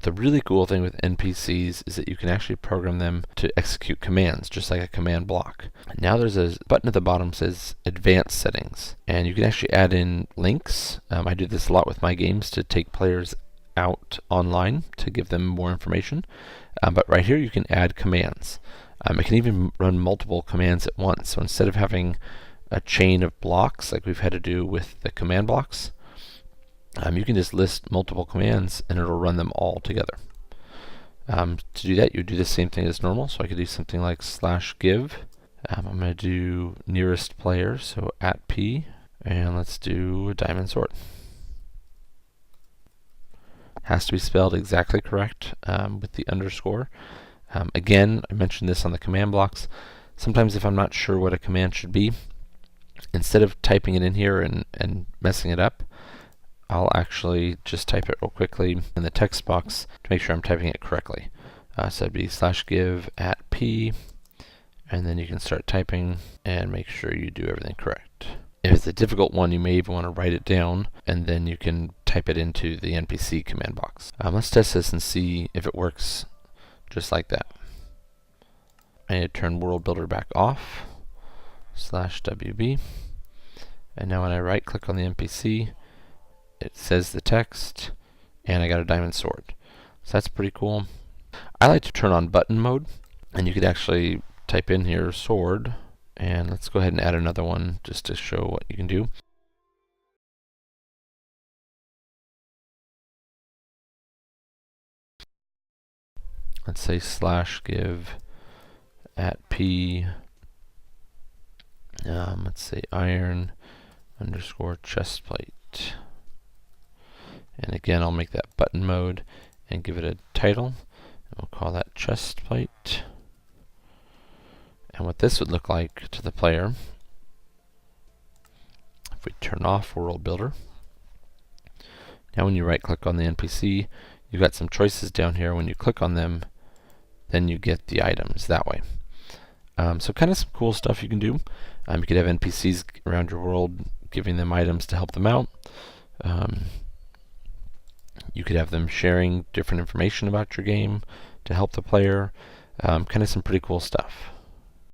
the really cool thing with NPCs is that you can actually program them to execute commands, just like a command block. Now there's a button at the bottom that says Advanced Settings, and you can actually add in links. I do this a lot with my games to take players out online to give them more information. But right here you can add commands. It can even run multiple commands at once. So instead of having a chain of blocks like we've had to do with the command blocks, you can just list multiple commands and it'll run them all together. To do that, you do the same thing as normal. So I could do something like /give. I'm going to do nearest player, so @p, and let's do a diamond sword. Has to be spelled exactly correct with the underscore. Again, I mentioned this on the command blocks. Sometimes if I'm not sure what a command should be, instead of typing it in here and messing it up, I'll actually just type it real quickly in the text box to make sure I'm typing it correctly. So it'd be /give @p, and then you can start typing and make sure you do everything correct. If it's a difficult one, you may even want to write it down, and then you can type it into the NPC command box. Let's test this and see if it works just like that. I need to turn World Builder back off, /WB, and now when I right click on the NPC, it says the text, and I got a diamond sword. So that's pretty cool. I like to turn on button mode, and you could actually type in here sword, and let's go ahead and add another one just to show what you can do. Let's say /give @p, let's say iron _ chest plate. And again, I'll make that button mode and give it a title. And we'll call that chest plate. And what this would look like to the player, if we turn off World Builder. Now when you right click on the NPC, you've got some choices down here. When you click on them, then you get the items that way. So kind of some cool stuff you can do. You could have NPCs around your world giving them items to help them out. You could have them sharing different information about your game to help the player. Kind of some pretty cool stuff.